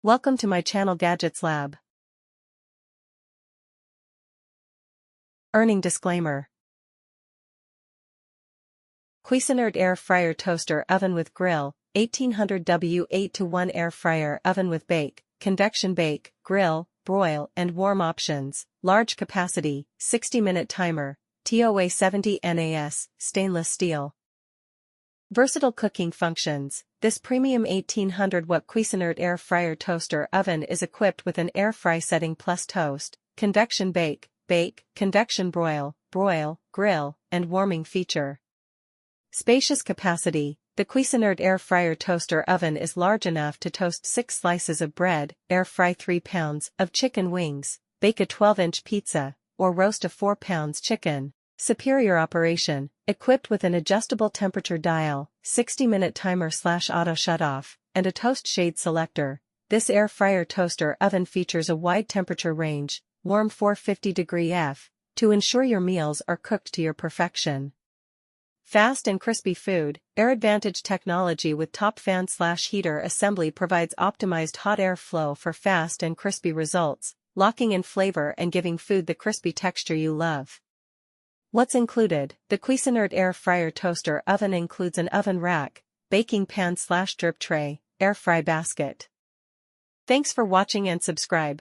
Welcome to my channel Gadgets Lab. Earning disclaimer. Cuisinart air fryer toaster oven with grill, 1800W 8:1 air fryer oven with bake, convection bake, grill, broil and warm options, large capacity, 60-minute timer, TOA 70 NAS, stainless steel. Versatile cooking functions. This premium 1800-watt Cuisinart air fryer toaster oven is equipped with an air fry setting plus toast, convection bake, convection broil, grill, and warming feature. Spacious capacity. The Cuisinart air fryer toaster oven is large enough to toast 6 slices of bread, air fry 3 pounds of chicken wings, bake a 12-inch pizza, or roast a 4 pounds chicken. Superior operation, equipped with an adjustable temperature dial, 60-minute timer / auto-shutoff, and a toast shade selector. This air fryer toaster oven features a wide temperature range, warm 450° F, to ensure your meals are cooked to your perfection. Fast and crispy food. Air Advantage technology with top fan / heater assembly provides optimized hot air flow for fast and crispy results, locking in flavor and giving food the crispy texture you love. What's included? The Cuisinart air fryer toaster oven includes an oven rack, baking pan / drip tray, air fry basket. Thanks for watching and subscribe.